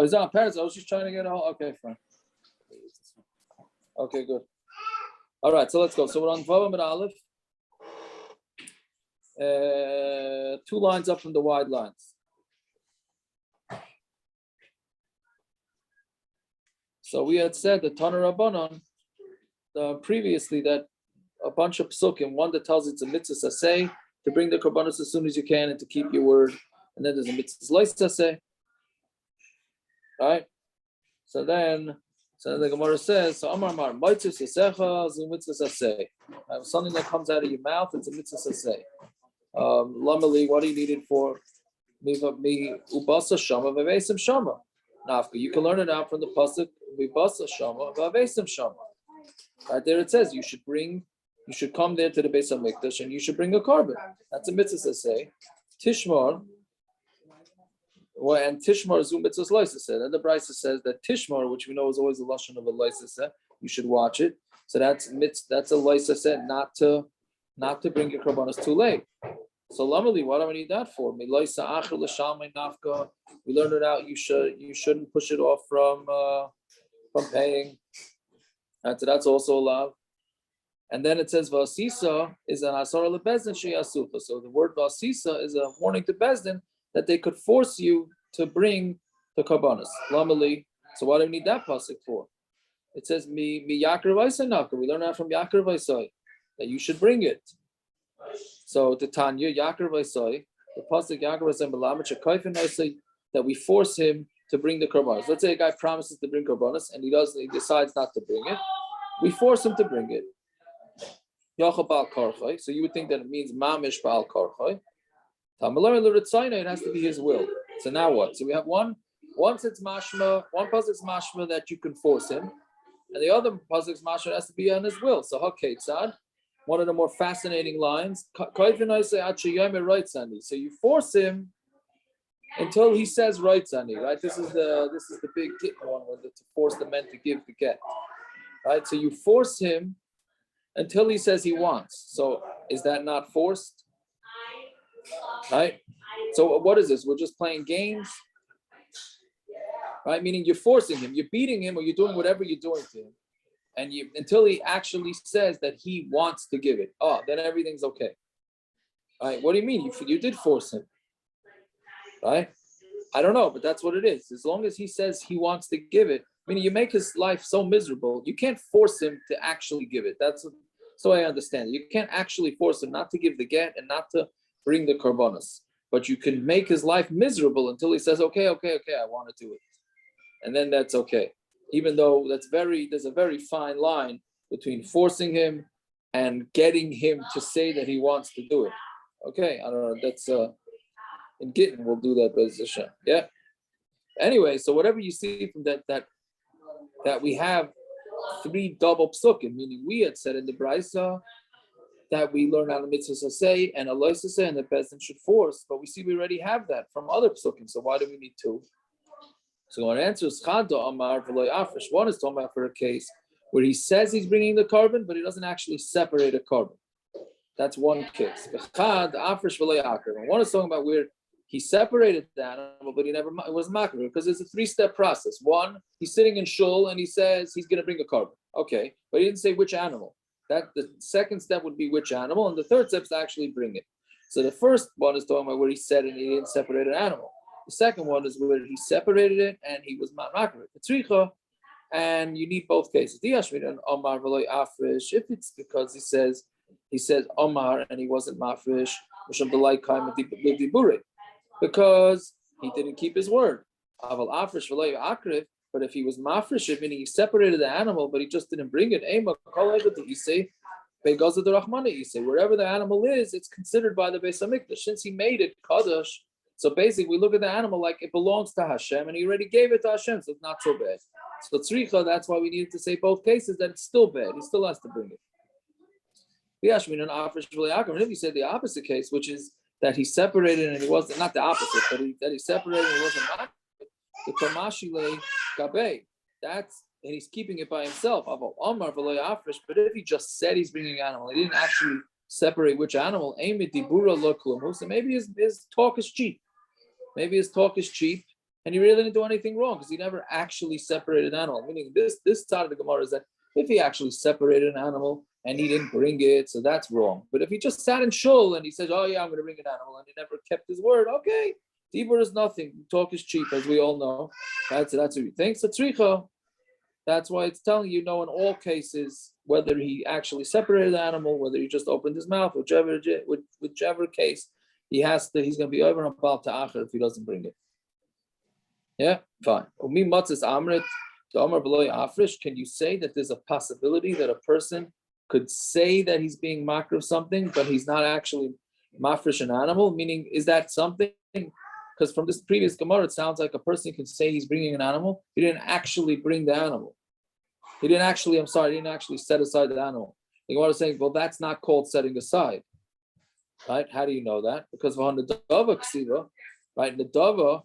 Oh, he's on parents. I was just trying to get a whole. Okay, fine. Okay, good. All right, so let's go. So we're on Tovim and Aleph. 2 lines up from the wide lines. So we had said the Tana Rabbanon previously that a bunch of psukim, one that tells it's a mitzvah saseh to bring the korbanos as soon as you can and to keep your word, and then there's a mitzvah lois saseh, right? So then the Gemara says, so Amar mitzvah sasecha zu mitzvah saseh. Something that comes out of your mouth, it's a mitzvah saseh. Lamali, what do you need it for? Mi ubasa shama v'vesim shama. Nafka, you can learn it out from the passuk ubasa shama v'vesim shama. Right there it says you should come there to the Beis HaMikdash and you should bring a korban. That's a mitzvah say. Tishmor, and Tishmor is mitzvah loisaseh. And the Brisa says that Tishmor, which we know is always a lashon of a loisaseh, you should watch it. So that's a loisaseh, not to bring your korbanos too late. So lamali, what do we need that for? We learned it out. You shouldn't push it off from paying. That's also allowed. And then it says vasisa is an asar lebezdin sheyasufa. So the word vasisa is a warning to bezdin that they could force you to bring the korbanos. Lamali. So what do we need that passuk for? It says mi yakar v'isai nafka. We learn that from yakar v'isai that you should bring it. So the Tanya yakar v'isai, the pasuk yakar v'isai melamed shekayfen v'isai, that we force him to bring the korbanos. Let's say a guy promises to bring korbanos and he decides not to bring it. We force him to bring it. So you would think that it means mamish ba'al karchai. It has to be his will. So now what? So we have once it's mashma, one pasuk's mashma that you can force him, and the other pasuk's mashma has to be on his will. So haketzad, one of the more fascinating lines. So you force him until he says reitzani, right? This is the big get one, to force the men to give the get, right? So you force him until he says he wants. So is that not forced? Right? So what is this? We're just playing games, right? Meaning you're forcing him, you're beating him, or you're doing whatever you're doing to him, and until he actually says that he wants to give it. Oh, then everything's okay. Right? What do you mean? You did force him, right? I don't know, but that's what it is. As long as he says he wants to give it, meaning you make his life so miserable, you can't force him to actually give it. That's so I understand. You can't actually force him not to give the get and not to bring the korbanos, but you can make his life miserable until he says, okay, I want to do it. And then that's okay. Even though there's a very fine line between forcing him and getting him to say that he wants to do it. Okay, I don't know, that's in Gittin we'll do that position. Yeah. Anyway, so whatever you see from that we have 3 double psukim, meaning we had said in the Brisa that we learn out of mitzvah saseh and a lois saseh and the peasant should force, but we see we already have that from other psukim, so why do we need 2? So our answer is chada amar v'loy afrish. One is talking about for a case where he says he's bringing the korban, but he doesn't actually separate a korban. That's one case. Chad afrish v'loy akar. And one is talking about where he separated the animal, but it was makar, because it's a 3-step process. One, he's sitting in shul and he says he's going to bring a korban. Okay, but he didn't say which animal. That the second step would be which animal, and the third step is to actually bring it. So the first one is talking about where he said and he didn't separate an animal. The second one is where he separated it and he was makar. And you need both cases. If it's because he says Omar and he wasn't mafresh, because he didn't keep his word. But if he was mafresh, meaning he separated the animal, but he just didn't bring it, wherever the animal is, it's considered by the Beis HaMikdash. Since he made it kadosh, so basically we look at the animal like it belongs to Hashem, and he already gave it to Hashem, so it's not so bad. So tzricha, that's why we needed to say both cases, that it's still bad. He still has to bring it. If you said the opposite case, which is that he separated and he wasn't, not the opposite, but that he separated and he wasn't not the kamashile gabe. That's, and he's keeping it by himself. But if he just said he's bringing an animal, he didn't actually separate which animal. So maybe his talk is cheap. And and he really didn't do anything wrong because he never actually separated an animal. Meaning this side of the Gemara is that if he actually separated an animal and he didn't bring it, so that's wrong. But if he just sat in shul and he says, "Oh yeah, I'm going to bring an animal," and he never kept his word, okay, Dibur is nothing. Talk is cheap, as we all know. That's what he thinks. Tzricha. That's why it's telling you, in all cases, whether he actually separated the animal, whether he just opened his mouth, whichever case, he's going to be over on Baal Taacher if he doesn't bring it. Yeah, fine. Can you say that there's a possibility that a person could say that he's being makar of something, but he's not actually mafresh an animal? Meaning, is that something? Because from this previous Gemara, it sounds like a person can say he's bringing an animal. He didn't actually bring the animal. He didn't actually set aside the animal. The Gemara is saying, well, that's not called setting aside. Right? How do you know that? Because for Nedava ksiva, right? Nedava,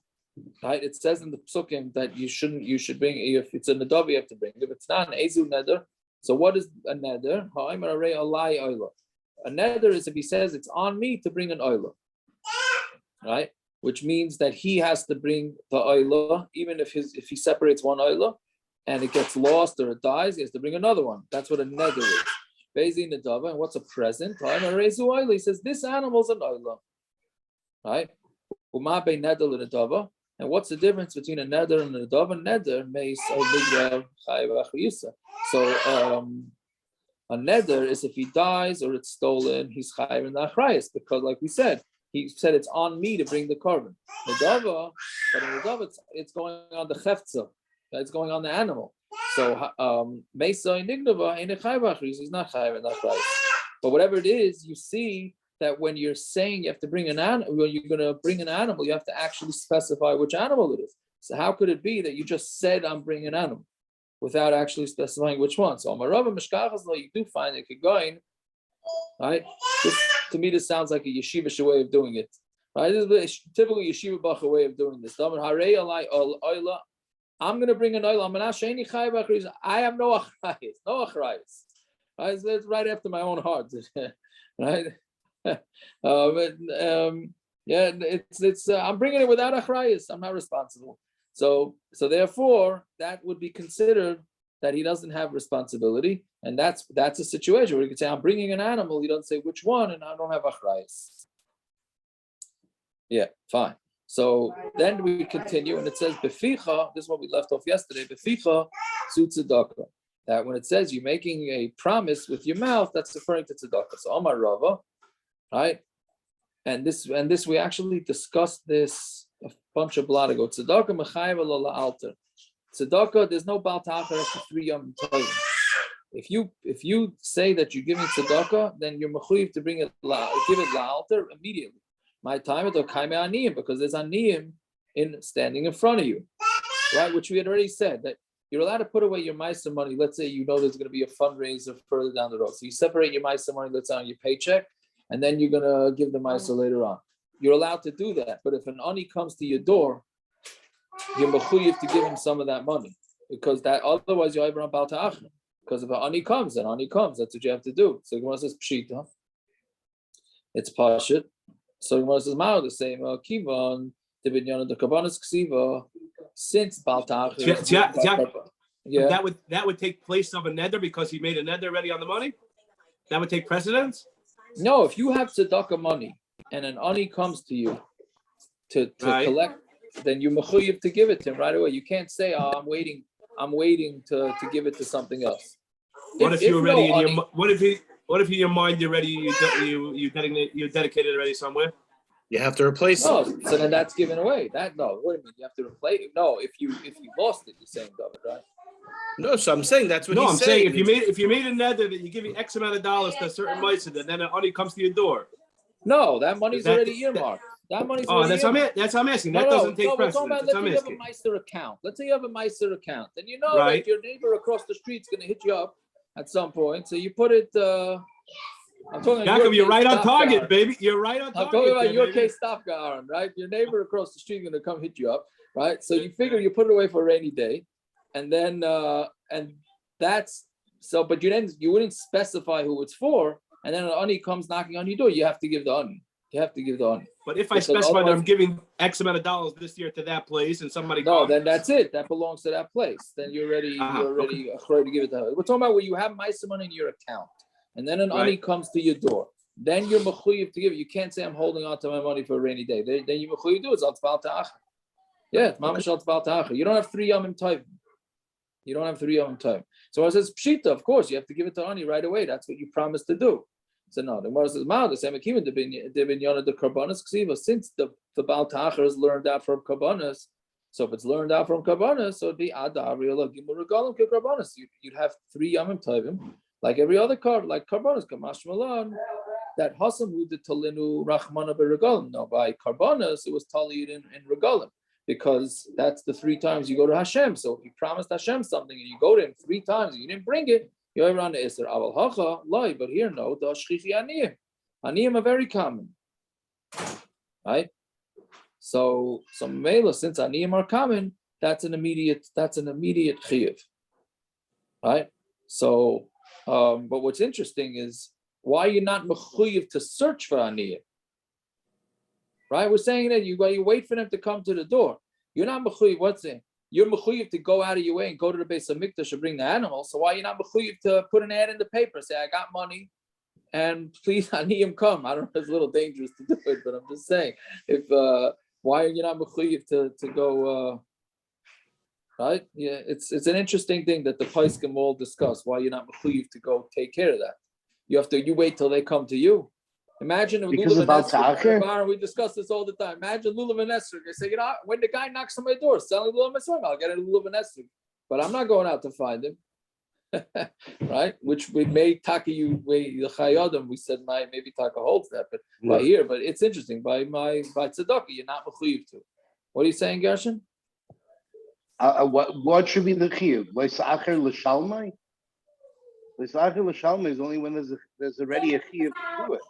right? It says in the psukim that you should bring, if it's a Nedava, you have to bring. If it's not an Ezu Neder, so what is a Neder? A Neder is if he says it's on me to bring an oila. Right? Which means that he has to bring the oila, even if he separates one oila and it gets lost or it dies, he has to bring another one. That's what a neder is. Bezi Nedava, and what's a present? He says this animal's an oila. Right? And what's the difference between a neder and a nedava? Neder meis so a neder is if he dies or it's stolen, he's chayiv in the achrayus, because like we said, he said it's on me to bring the korban. Nedava, but in Nedava it's going on the cheftza, it's going on the animal. So Mesa Nignava in a chayv he's not chayv in the achrayus. But whatever it is, you see that when you're saying you have to bring an animal, when you're going to bring an animal, you have to actually specify which animal it is. So how could it be that you just said I'm bringing an animal without actually specifying which one? So Rava Mishkachas, you do find it going, right? To me, this sounds like a yeshivish way of doing it, right? This is a typical yeshiva bacha way of doing this. I'm going to bring an oil. I have no achrayis. Right? So that's right after my own heart, right? Yeah, it's I'm bringing it without achrayis. I'm not responsible. So therefore, that would be considered that he doesn't have responsibility, and that's a situation where you could say I'm bringing an animal. You don't say which one, and I don't have achrayis. Yeah, fine. So then we continue, and it says beficha. This is what we left off yesterday. Beficha zu tzedaka. That when it says you're making a promise with your mouth, that's referring to tzedaka. So Amar Rava, right? And this we actually discussed this a bunch of blot ago. Tzedaka mechayev lo la'alter. Tzedaka, there's no Baal Taacher after 3 Yom Tov. If you say that you're giving tzedaka, then you're mechuyev to give it la'alter immediately. My time it or kaime aniyim, because there's aniyim in standing in front of you, right? Which we had already said that you're allowed to put away your Meiser money. Let's say you know there's going to be a fundraiser further down the road, so you separate your Meiser money, let's say on your paycheck, and then you're going to give the Meiser later on. You're allowed to do that, but if an ani comes to your door, you're mechuyev to give him some of that money, because that otherwise you're over on Baal Taacher. Because if an ani comes, then ani comes. That's what you have to do. So Gemara says pshita, it's pashut. So Gemara says mao the same kivan the binyan the kabanas ksiva since Baal Taacher. Yeah, that would take place of a neder because he made a neder already on the money. That would take precedence. No, if you have tzedaka money and an ani comes to you to collect, then you're mechuyev to give it to him right away. You can't say, "Oh, I'm waiting to give it to something else." What if you're ready? What if in your mind you're ready? You dedicated already somewhere. You have to replace it. No, so then that's given away. What do you mean? You have to replace it? No, if you lost it, you're saying David, right? No, so I'm saying that's what he's I'm saying. If you made a neder that you give you X amount of dollars to a certain meiser, and then an ani comes to your door. No, that money's already earmarked. That money's already earmarked. That's what I'm asking. That doesn't take precedence. Let's say you have a Meiser account. Let's say you have a Meiser account. Then you know that your neighbor across the street is going to hit you up at some point. So you put it. I'm talking about you're right on target, baby. You're right on target. I'm talking about your case, Aaron, right? Your neighbor across the street is going to come hit you up, right? So you figure you put it away for a rainy day, and then and that's so. But you wouldn't specify who it's for, and then an ani comes knocking on your door. You have to give the ani. You have to give the honey. But if I specify that I'm giving X amount of dollars this year to that place, and somebody comes, then that's it. That belongs to that place. Then you're ready. You're ready to give it to her. We're talking about where you have ma'aser money in your account, and then an honey comes to your door. Then you're mechuyev to give it. You can't say I'm holding on to my money for a rainy day. Then you mechuyev do it. It's taachar. Yeah, it's mamash taachar. You don't have 3 yomim tovim. You don't have 3 yomim tovim. So it says pshita. Of course, you have to give it to honey right away. That's what you promised to do. So no, the Gemara says, "Ma, the same akiva the korbanos ksiva." Since the Baal Taacher is learned out from korbanos, so if it's learned out from korbanos, so it'd be adar regalim ke korbanos. You'd have 3 yomim tovim, like every other card, like korbanos kamash malan. That hasam who did talinu rachmana beregalim. No, by korbanos it was talid in regalim, because that's the 3 times you go to Hashem. So if you promised Hashem something and you go to Him 3 times and you didn't bring it, you're around the Isser. Aval hacha lie, but here no. The shchichi aniyim. Aniyim are very common, right? So mela, since aniyim are common, that's an immediate chiyuv, right? So, but what's interesting is why you're not mechuyev to search for aniyim, right? We're saying that you wait for them to come to the door. You're not mechuyev. What's it? You're mechuyev to go out of your way and go to the base of Mikdash and bring the animals. So why are you not mechuyev to put an ad in the paper? Say, I got money, and please, aniyim come. I don't know, it's a little dangerous to do it, but I'm just saying, if why are you not mechuyev to go? Right? Yeah, it's an interesting thing that the poskim all discuss. Why you're not mechuyev to go take care of that? You wait till they come to you. Imagine because about Taacher. We discuss this all the time. Imagine lulav and esrog. They say, when the guy knocks on my door selling lulav and esrog, I'll get a lulav and esrog, but I'm not going out to find him, right? Which we may taka you the chayadam. We said maybe taka holds that, but by here, but it's interesting. By tzedaka, you're not mechuyev to. What are you saying, Gershon? What should be the chiyuv? L'sa'acher l'shalmai. L'sa'acher l'shalmai is only when there's already a chiyuv to do it.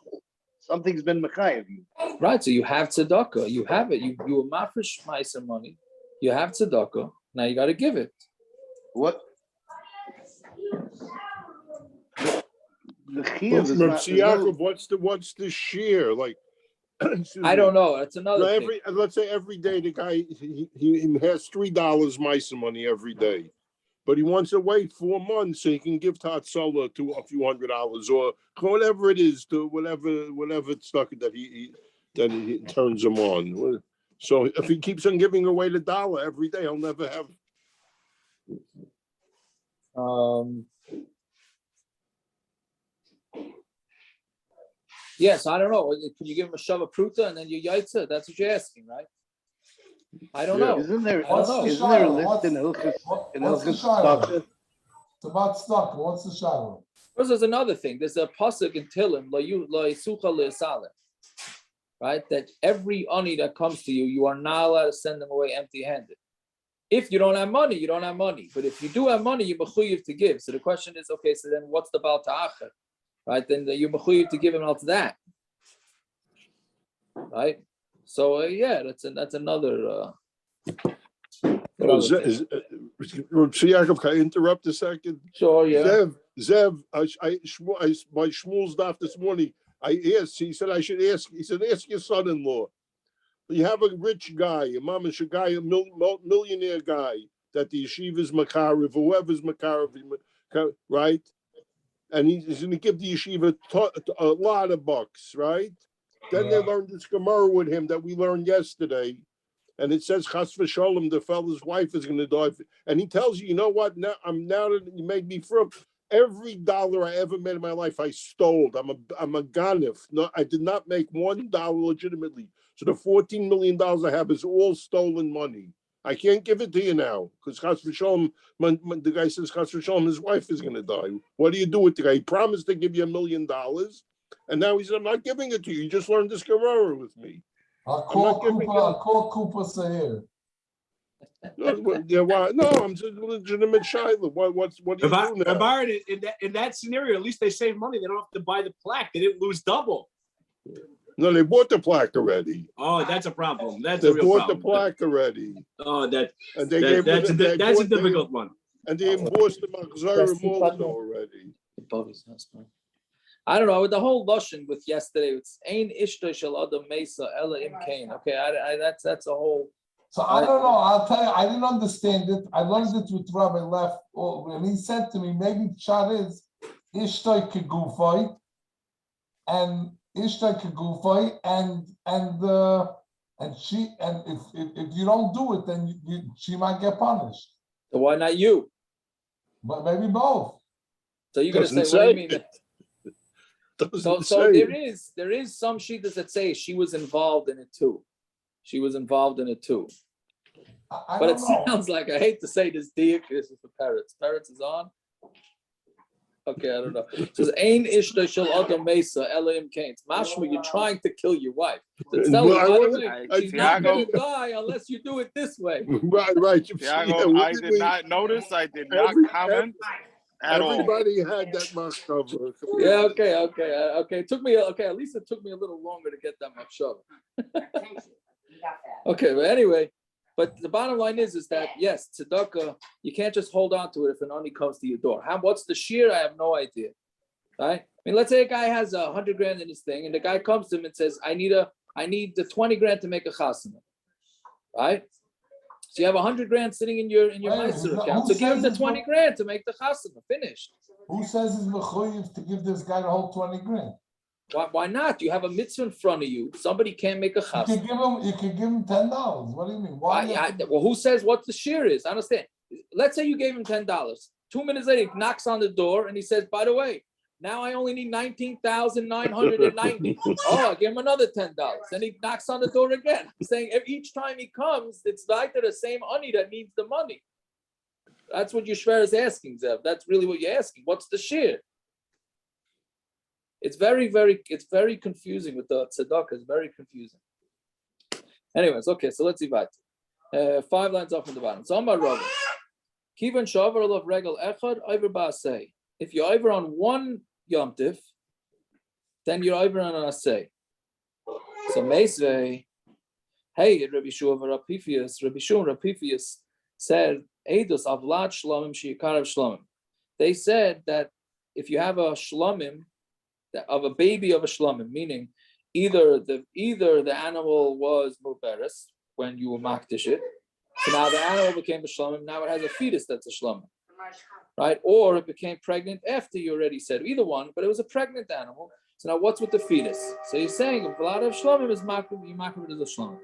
Something's been mechayev you. Right, so you have tzedaka. You have it. You were mafresh ma'aser money. You have tzedaka. Now you got to give it. What? The chiyuv is not. What's the shear like? I don't know. That's another thing. Let's say every day the guy he has $3 ma'aser money every day, but he wants to wait 4 months so he can give Tatzola to a few $100 or whatever it is to whatever stuff that he turns him on. So if he keeps on giving away the $1 every day, he'll never have. Yes, I don't know. Can you give him a shava pruta and then you yaitza? That's what you're asking, right? I don't know. Isn't there a list in Hilchos stuff? It's about stuck. What's the shadow? First, there's another thing. There's a passuk in Tilim, right? That every ani that comes to you, you are not allowed to send them away empty-handed. If you don't have money, you don't have money. But if you do have money, you're mechuyev to give. So the question is, okay, so then what's the Baal Taacher? Right? Then you're mechuyev to give him out to that. Right? So that's another. Yaakov, can I interrupt a second? Sure, yeah. Zev, my Shmuel's daf this morning. He said I should ask. He said ask your son-in-law. You have a rich guy, a mamash guy, a millionaire guy that the yeshiva is makariv, whoever's makariv, right? And he's going to give the yeshiva a lot of bucks, right? Then they learned this Gemara with him that we learned yesterday. And it says, Chas v'sholem, the fellow's wife is going to die. And he tells you, you know what? Now that you made me from every dollar I ever made in my life, I stole. I'm a ganif. No, I did not make $1 legitimately. So the $14 million I have is all stolen money. I can't give it to you now because Chas v'sholem, the guy says, Chas v'sholem, his wife is going to die. What do you do with the guy? He promised to give you $1 million. And now he said, I'm not giving it to you. You just learned this Gemara with me. I'll call Cooper Sayer. No, I'm just legitimate Shiloh. What do you do now? In that scenario, at least they save money. They don't have to buy the plaque. They didn't lose double. No, they bought the plaque already. Oh, that's a problem. They bought the plaque already. Oh, that's a difficult one. And they embossed the Machzorim also already. I don't know, with the whole Lashon with yesterday, it's Ein Ishtay Shel Adam Mesa Ela Im Kain. Okay, that's a whole. So I don't know. I'll tell you, I didn't understand it. I learned it with Rabbi left, and he said to me, maybe the shot is Ishtay Kegufay and Ishtay Kegufay and she, and if you don't do it, then she might get punished. So why not you? But maybe both. So you're gonna say, Doesn't what do you mean? Doesn't So say. there is some shittas that say she was involved in it too. She was involved in it too. I But don't it know. sounds like, I hate to say this, Diak, this is for parrots. Parrots is on. Okay, I don't know. It says, Ein Ishta Shel Adam Mesa Elohim Kain. Mashma, you're trying to kill your wife. So it's telling you, Well, I by the wasn't- way, she's not going to die unless you do it this way. Right. Tiago, I did not notice. I did not comment at all. Everybody had that machshava. Yeah, okay. It took me, at least it took me a little longer to get that machshava. Okay, but anyway, but the bottom line is that, yes, tzedaka, you can't just hold on to it if an ani comes to your door. What's the shear? I have no idea, right? I mean, let's say a guy has 100 grand in his thing, and the guy comes to him and says, I need the 20 grand to make a chasana, right? So you have 100 grand sitting in your Meiser account. So give him the 20 grand to make the chasana. Finished. Who says it's mechuyev to give this guy the whole 20 grand? Why not? You have a mitzvah in front of you. Somebody can't make a chasana. You could give him $10. What do you mean? Well, who says what the shear is? I understand. Let's say you gave him $10. 2 minutes later, he knocks on the door and he says, by the way, now I only need 19,990. Oh, I give him another $10. Then he knocks on the door again. I'm saying each time he comes, it's like the same ani that needs the money. That's what your shver is asking, Zev. That's really what you're asking. What's the shear? It's very confusing with the tzedaka. It's very confusing. Anyways, okay, so let's divide. 5 lines off from the bottom. So Amar Rava. Kivan shavar olav regel echad over ba'aseh. If you're over on one Yom Tov, then you're over on an aseh. So Meisvei, hey, Rabbi Shua Rapifius said, Eidos avlat shlomim sheikarav shlomim. They said that if you have a shlomim, of a baby of a shlomim, meaning either the animal was muberes when you were makdish it, so now the animal became a shlomim, now it has a fetus that's a shlomim, right? Or it became pregnant after you already said either one, but it was a pregnant animal. So now what's with the fetus? So you're saying a lot of shlomim is makdim, you makdim it as a shlomim.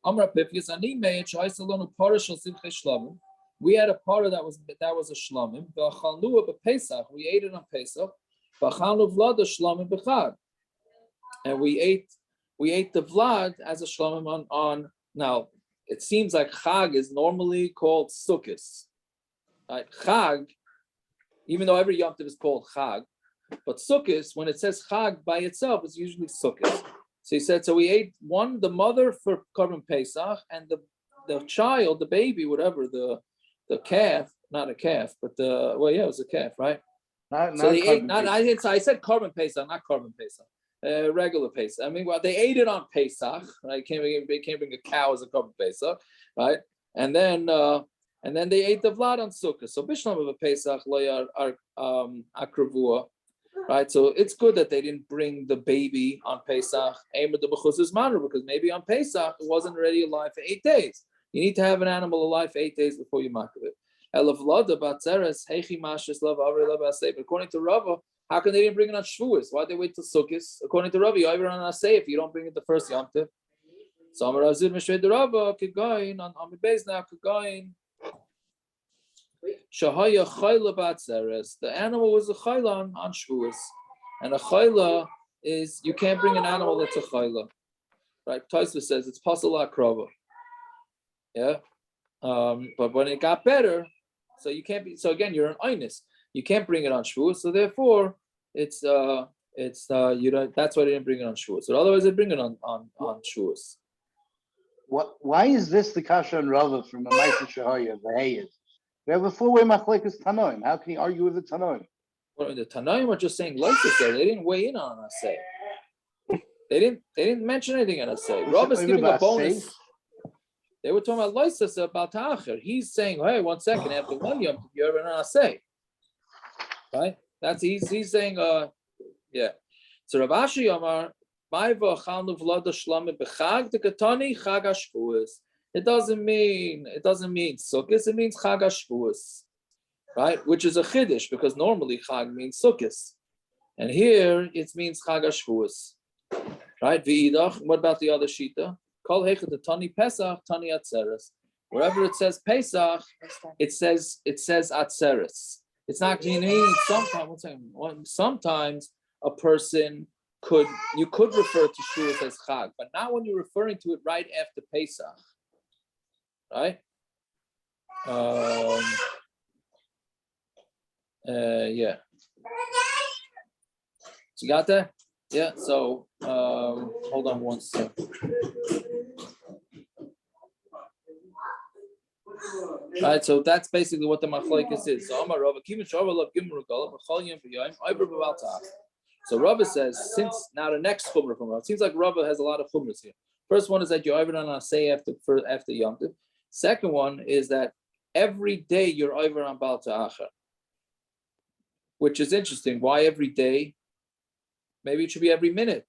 Amra Pifius ani meit shaisalonu parashal simche shlomim. We had a part that was a shlomim. V'achalnu b'Pesach. We ate it on Pesach. V'achalnu vlad shlomim b'chad. And we ate the vlad as a shlomim on. Now it seems like chag is normally called sukkos. Right? Chag, even though every Yom Tov is called chag, but sukkos, when it says chag by itself, is usually sukkos. So he said, so we ate the mother for korban Pesach, and the child, the baby, whatever, the calf, not a calf, but it was a calf, right? I said korban Pesach, not korban Pesach, regular Pesach. I mean, they ate it on Pesach, right? They can't bring a cow as a korban Pesach, right? And then they ate the vlad on Sukkah. So bishlam of a Pesach loyar akravua. Right, so it's good that they didn't bring the baby on Pesach, because maybe on Pesach it wasn't already alive for 8 days. You need to have an animal alive for 8 days before you mark it. But according to Rava, how can they didn't bring it on Shavuos? Why did they wait till Sukkot? According to Rava, you either on Asay if you don't bring it the first Yom Tov. So Amar Azir Mishrei the Rava could go in on the base now could go in. Shahaya chayla batzeres. The animal was a chayla on Shavuos, and a chayla is you can't bring an animal that's a chayla, right? Tosfos says it's pasuk akrava. Yeah, but when it got better, so you can't be. So again, you're an einus. You can't bring it on Shavuos, so therefore it's you don't. That's why they didn't bring it on Shavuos. So otherwise they bring it on Shavuos. Why is this the kasha and Rava from a Ma'aser Shahaya the Hayes? We have a 4-way machlekes Tanoim. How can he argue with the Tanoim? Well, the Tanoim are just saying Lysis there. They didn't weigh in on Asay. They didn't mention anything on Asay. Rava's giving a bonus. They were talking about Lysis about Taacher. He's saying, hey, 1 second, after 1 Yom you're an Asay. Right? He's saying Yeah. So Rav Ashi Amar, it doesn't mean sukkos, it means Chag HaShavuos, right? Which is a chiddush because normally Chag means sukkos, and here it means Chag HaShavuos, right? V'idach. What about the other shita? Kol hechet tani pesach tani atzeres. Wherever it says pesach, it says atzeres. It's not meaning sometimes a person you could refer to Shavuos as Chag, but not when you're referring to it right after Pesach, right? Yeah. So you got that? Yeah. So hold on one second. Right, so that's basically what the machlokes is. So Amar Rava, so Rava says, since now the next chumrah from Rava, it seems like Rava has a lot of chumras here. First one is that you're over on say after Yom Tov. Second one is that every day you're over on Baal Ta'achar, which is interesting. Why every day? Maybe it should be every minute.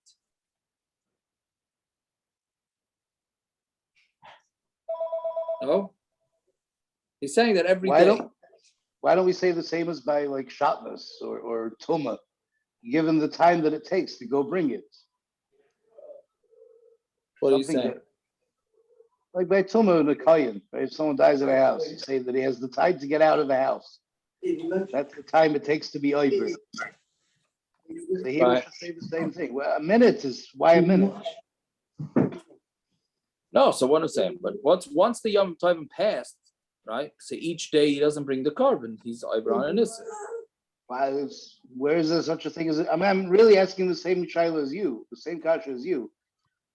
No? He's saying that every day. Why don't we say the same as by like Shabbos or Tumah, given the time that it takes to go bring it? What are you saying? Like by Tumah and a Kayan, right? If someone dies in a house, you say that he has the time to get out of the house. That's the time it takes to be over. So here we should say the same thing. Well, a minute is why a minute? No, so what I'm saying, but once the Yom Tov passed, right? So each day he doesn't bring the korban. He's over on an issur. Where is there such a thing as? I mean, I'm really asking the same shaila as you, the same kasha as you.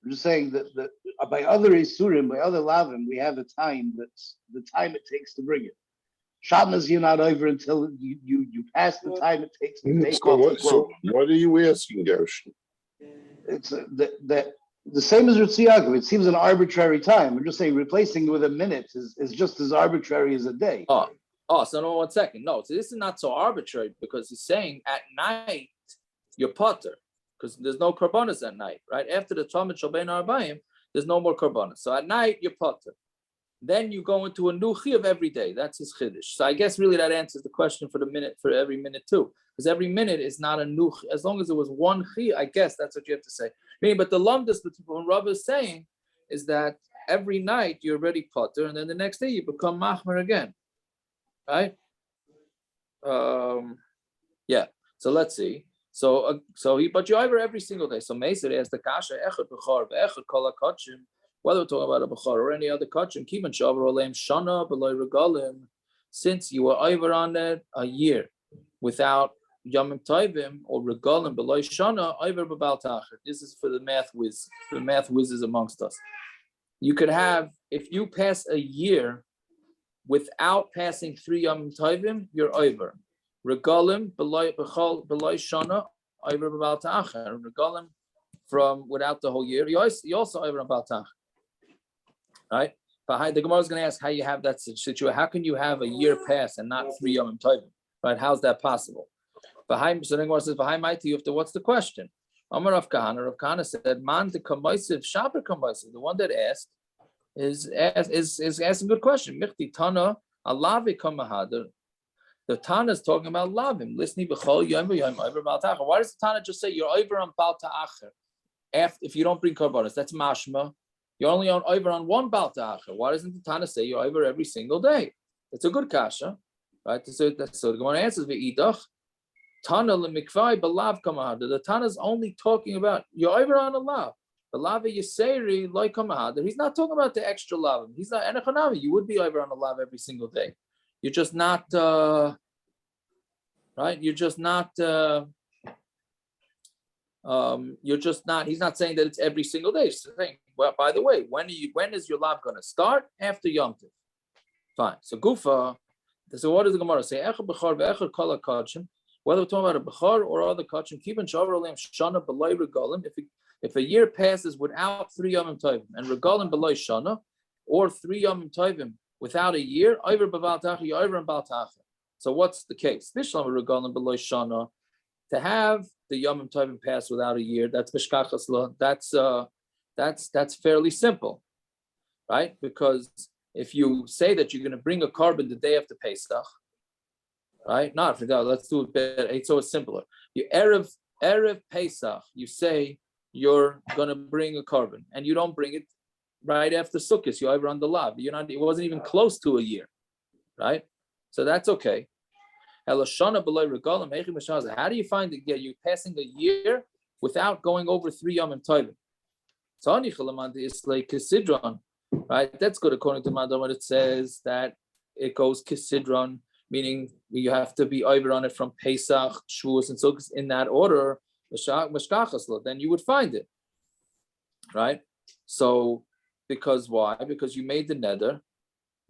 I'm just saying that by other isurim, by other lavim, we have a time that's the time it takes to bring it. Shabbos, you're not over until you pass the time it takes to take off. So what are you asking, Gershon? It's the same as Ritzi Yaakov. It seems an arbitrary time. I'm just saying replacing it with a minute is just as arbitrary as a day. Oh, so no, 1 second. No, so this is not so arbitrary because he's saying at night you're potter because there's no korbanos at night, right? After the Talmud Shalbein Arbaim, there's no more korbanos. So at night you're potter. Then you go into a new chiyuv every day. That's his chiddush. So I guess really that answers the question for every minute too, because every minute is not a new. As long as it was one chiyuv, I guess that's what you have to say. Meaning, but the lumdus between Rava is saying is that every night you're already potter, and then the next day you become machmer again, right? Yeah. So let's see. But you're over every single day. So Meser has the kasha echad b'chor ve'echad kol hakotshim. Whether we're talking about a b'chor or any other kotshim, kivan shavar oleim shana b'loy regalim, since you were over on it a year without Yom Tovim or regalim b'loy shana over b'bal ta'achar. This is for the math whiz. The math whizzes amongst us. You could have, if you pass a year without passing 3 Yom Tovim, you're over. Regalim b'loy shana over b'bal ta'achar. Regalim from without the whole year, you also over b'bal ta'achar. Right? But the Gemara is going to ask how you have that situation. How can you have a year pass and not 3 Yom Tovim? Right? How's that possible? So the Gemara says, what's the question? Amar Rav Kahana said, Man the Kamaisiv, Shaper Kamaisiv, the one that asked is asking a good question. Michti Tana, Alavi Kamahader. The Tana is talking about Lavim. Listening b'chol yom over Baal Ta'achar. Why does the Tana just say you're over on Baal Ta'achar if you don't bring korbanos? That's mashma. You're only over on one Baal Ta'achar. Why doesn't the Tana say you're over every single day? It's a good kasha, right? So the Gemara answers v'idach Tana lemikvai b'lav kamahader. The Tana is only talking about you're over on a lav. The lav yiseri loy kamahader. He's not talking about the extra lav. He's not enechanavi. You would be over on a lav every single day. You're just not right. You're just not. He's not saying that it's every single day. He's saying, well, by the way, when is your lav going to start? After Yom Tov. Fine. So Gufa. So what does the Gemara say? Echad b'chor ve'echad kol hakotshim. Whether we're talking about a b'chor or other kotshim, keep in shavar olim shana b'loy regalim. If a year passes without 3 Yom Tovim and regalim b'loy shana, or 3 Yom Tovim without a year, over b'bal ta'achar, over in bal ta'achar. So what's the case? This regalim b'loy shana. To have the Yom Tov pass without a year, that's mishkachas lo. That's fairly simple, right? Because if you say that you're going to bring a korban the day after Pesach, right? Not for that. Let's do it better. So it's simpler. You erev Pesach, you say you're going to bring a korban, and you don't bring it right after Sukkot. You're over on the lav. You're not. It wasn't even close to a year, right? So that's okay. How do you find that you're passing a year without going over 3 Yom Tovim? Right? That's good according to Madam when it says that it goes kisidron, meaning you have to be over on it from Pesach, Shavuos, and Sukkot in that order. Then you would find it, right? So because why? Because you made the Neder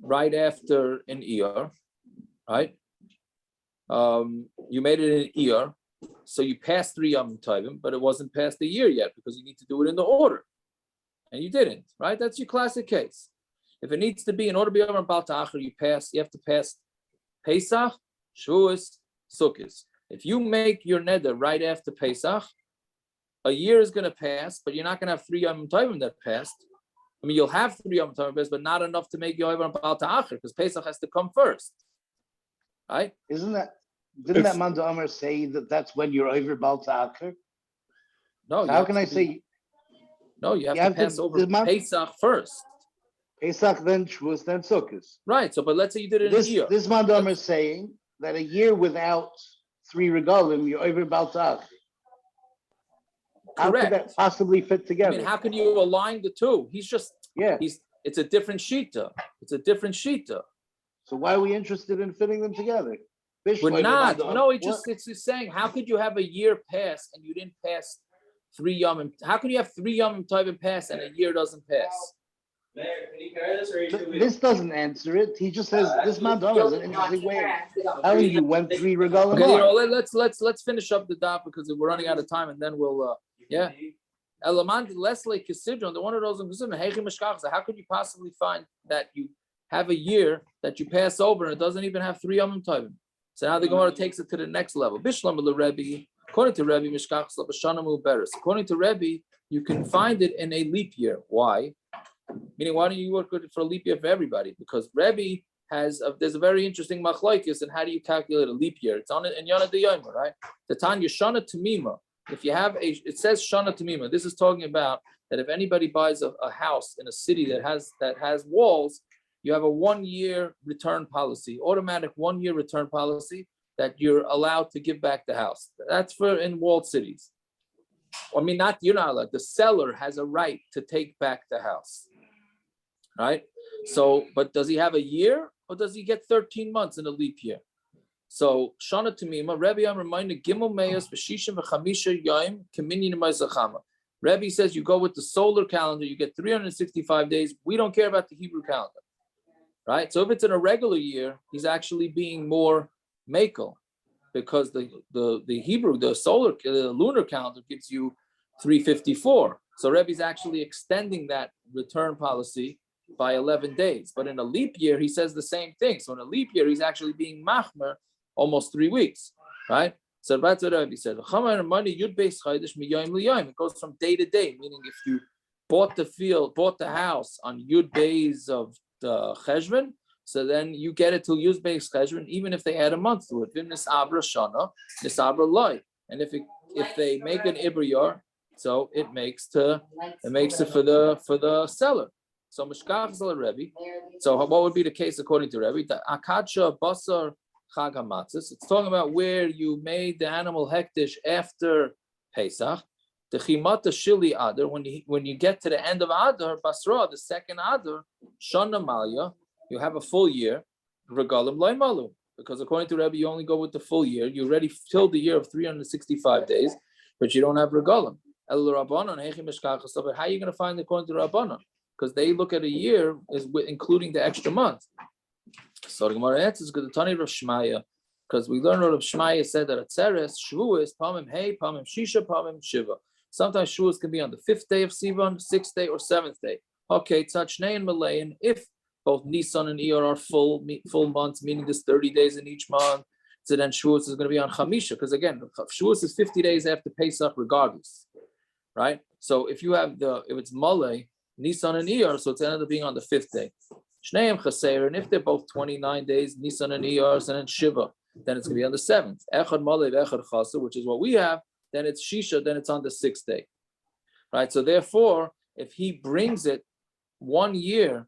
right after an Iyar, right? You made it in Iyar, so you passed 3 Yom Tovim, but it wasn't past the year yet because you need to do it in the order, and you didn't, right? That's your classic case. If it needs to be in order to be over about taakhar, you have to pass Pesach, Shavuos, Sukkot. If you make your Neder right after Pesach, a year is going to pass, but you're not going to have 3 Yom Tovim that passed. I mean, you'll have 3 Yom Tovim passed, but not enough to make you over about taakhar because Pesach has to come first, right? Didn't that man Amar say that that's when you're over Baal Ta'akar? No. So how can I say? No, you have to pass over Pesach first. Pesach, then Shavuos, then Sukkot. Right. So, but let's say you did it in a year. This man Amar is saying that a year without 3 regalim, you're over Baal Ta'akar. How could that possibly fit together? I mean, how can you align the two? It's a different shita. So why are we interested in fitting them together? We're not. No, it's just saying, how could you have a year pass and you didn't pass 3 Yom? How can you have 3 Yom Tovim pass and a year doesn't pass? This doesn't answer it. He just says this Madonna is an interesting way of telling you when 3 regalim are. Let's finish up the daf because we're running out of time, and then we'll Elamant Leslie Kisidron, the one of those in Kisidron. How could you possibly find that you have a year that you pass over and it doesn't even have 3 Yom Tovim? So now the Gemara takes it to the next level. Bishlam Rebbe, according to Rebbe, Mishkach Slabashana Muberes. According to Rebbe, you can find it in a leap year. Why? Meaning, why don't you work with it for a leap year for everybody? Because Rebbe there's a very interesting machlokes and how do you calculate a leap year? It's on it in Yana de Yomi, right? The Tanya Shana Tamima. If you have it says Shana Tamima. This is talking about that if anybody buys a house in a city that has walls, you have a 1-year return policy, automatic 1-year return policy that you're allowed to give back the house. That's for in walled cities. I mean, you're not allowed. The seller has a right to take back the house, right? So, but does he have a year or does he get 13 months in a leap year? So, Shana Tamima, Rebbe I'm reminded Gimel Meyos B'Shishim V'Chamisha Yom Kaminyan Ma'asachama. Rebbe says you go with the solar calendar, you get 365 days. We don't care about the Hebrew calendar. Right, so if it's in a regular year, he's actually being more makel, because the Hebrew, the lunar calendar gives you 354. So Rebbe's actually extending that return policy by 11 days. But in a leap year, he says the same thing. So in a leap year, he's actually being machmer almost 3 weeks, right? So that's what Rebbe said. It goes from day to day, meaning if you bought the house on Yud Beis of the Cheshvan, so then you get it till Yud Beis Cheshvan, even if they add a month to it. V'nis abra shana, nis abra loy. And if they make an ibriyar, so it makes it for the seller. So mishkach zal Rebbe. So what would be the case according to Rebbe? The akacha basar chag hamatzis. It's talking about where you made the animal hektish after Pesach. The chimata shili adar, when you get to the end of adar basra, the second adar shana malya, you have a full year. Regalim loy malu, because according to Rebbe, you only go with the full year. You already filled the year of 365 days, but you don't have regalim. El rabbanon heichi mishkachas. But how are you going to find according to Rabbanon? Because they look at a year as including the extra month. So the Gemara answers good. The Tani Rav Shmaya, because we learned Rav Shmaya said that at Tzeres Shavuos pamim hey pamim shisha pamim shiva. Sometimes Shavuos can be on the 5th day of Sivan, 6th day, or 7th day. Okay, Tzachne and Malayan, if both Nisan and Iyar are full months, meaning there's 30 days in each month. So then Shavuos is going to be on Chamisha, because again, Shavuos is 50 days after Pesach regardless, right? So if you have if it's Malay, Nisan and Iyar, so it's ended up being on the 5th day. Shneim Chaser, and if they're both 29 days, Nisan and Iyar, and then Shiva, then it's going to be on the 7th. Echad Malay, Echad Chaser, which is what we have, then it's Shisha, then it's on the 6th day, right? So therefore, if he brings it 1 year,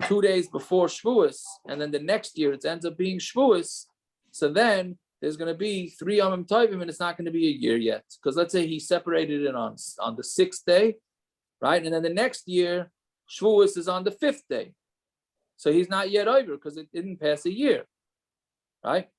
2 days before Shavuos, and then the next year it ends up being Shavuos, so then there's going to be 3 Yom Tovim, and it's not going to be a year yet. Because let's say he separated it on the 6th day, right? And then the next year, Shavuos is on the 5th day. So he's not yet over because it didn't pass a year, right?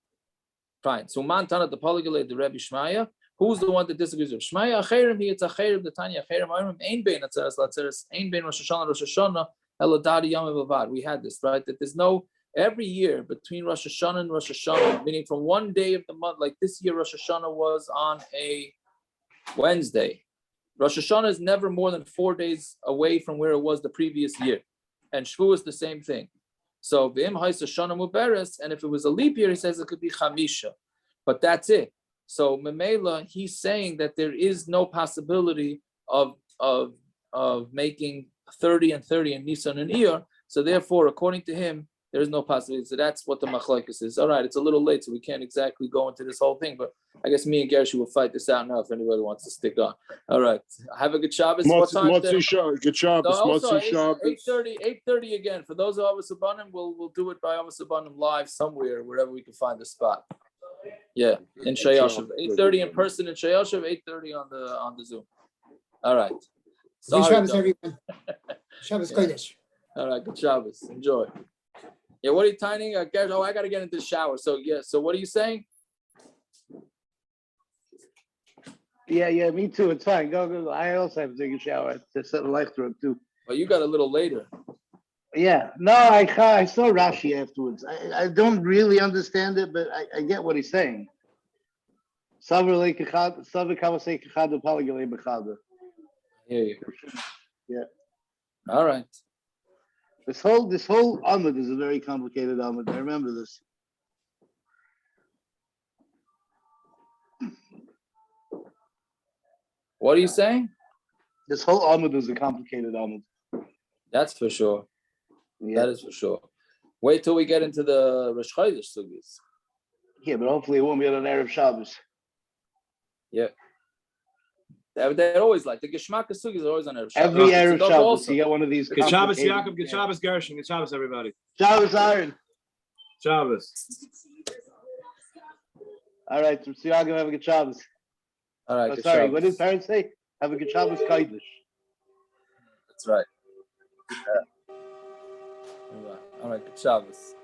Fine. So Mantana the Polygolate, the Rebbe Shmaya, who's the one that disagrees with Shmaya? Acherim, he it's Acherim, the Tanya Acherim, Ein Bein Atzeres, Latzeres, Ein Bein Rosh Hashanah, Eladadi Yom Vavad. We had this, right? That there's no, every year between Rosh Hashanah and Rosh Hashanah, meaning from one day of the month, like this year, Rosh Hashanah was on a Wednesday. Rosh Hashanah is never more than 4 days away from where it was the previous year. And Shavuos is the same thing. So, V'im Ha'is Hashanah Muberes, and if it was a leap year, he says it could be Chamisha. But that's it. So, Memela, he's saying that there is no possibility of making 30 and 30 in Nisan and Iyar. So, therefore, according to him, there is no possibility. So that's what the machlokes is. All right, it's a little late, so we can't exactly go into this whole thing, but I guess me and Gershi will fight this out now if anybody wants to stick on. All right, have a good Shabbos. What time? Good Shabbos. Also, Shabbos. 8:30 again. For those of us Abanim, we'll do it by us Abanim live somewhere, wherever we can find the spot. Yeah, in Shayashav. 8:30 in person in Shayashav, 8:30 on the Zoom. All right. Good Sorry, Shabbos, Doug. everyone. Shabbos Kodesh. All right, good Shabbos. Enjoy. Yeah, what are you timing? I got to get into the shower. So, yeah, so what are you saying? Yeah, me too. It's fine. Go. I also have to take a shower to set the light through too. Well, you got a little later. Yeah, no, I saw Rashi afterwards. I don't really understand it, but I get what he's saying. I hear you. Yeah. All right. This whole Amud is a very complicated Amud. I remember this. What are you saying? This whole Amud is a complicated Amud. That's for sure. Yeah. That is for sure. Wait till we get into the Rosh Chodesh sugis. Yeah, but hopefully it won't be on an Erev Shabbos. Yeah. They're always like the Geshmak sugis is always on Erev Shabbos. Every Erev Shabbos, you get one of these. Good Shabbos, complicated- Yaakov. Good Shabbos, Gershon. Good Shabbos, everybody. Shabbos, Aaron. Shabbos. All right, so Yaakov, have a good Shabbos. All right. Oh, good sorry, Shabbos. what did parents say? Have a good Shabbos, Kodesh. That's right. All right. Good Shabbos.